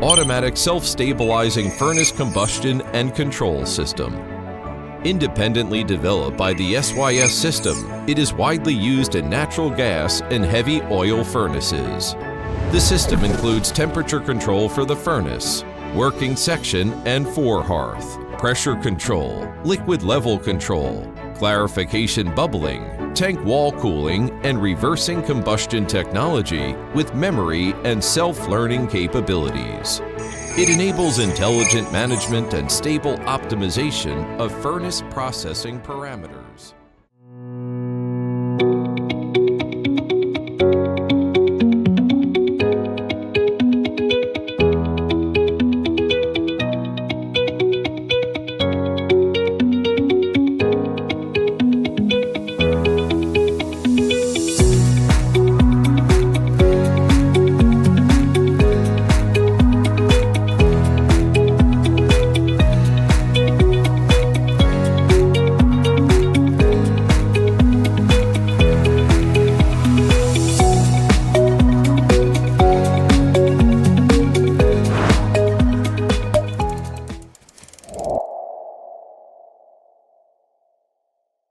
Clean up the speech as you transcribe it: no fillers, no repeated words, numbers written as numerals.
automatic self-stabilizing furnace combustion and control system. Independently developed by the SYS system, it is widely used in natural gas and heavy oil furnaces. The system includes temperature control for the furnace, working section and forehearth, pressure control, liquid level control, clarification bubbling, tank wall cooling, and reversing combustion technology with memory and self-learning capabilities. It enables intelligent management and stable optimization of furnace processing parameters.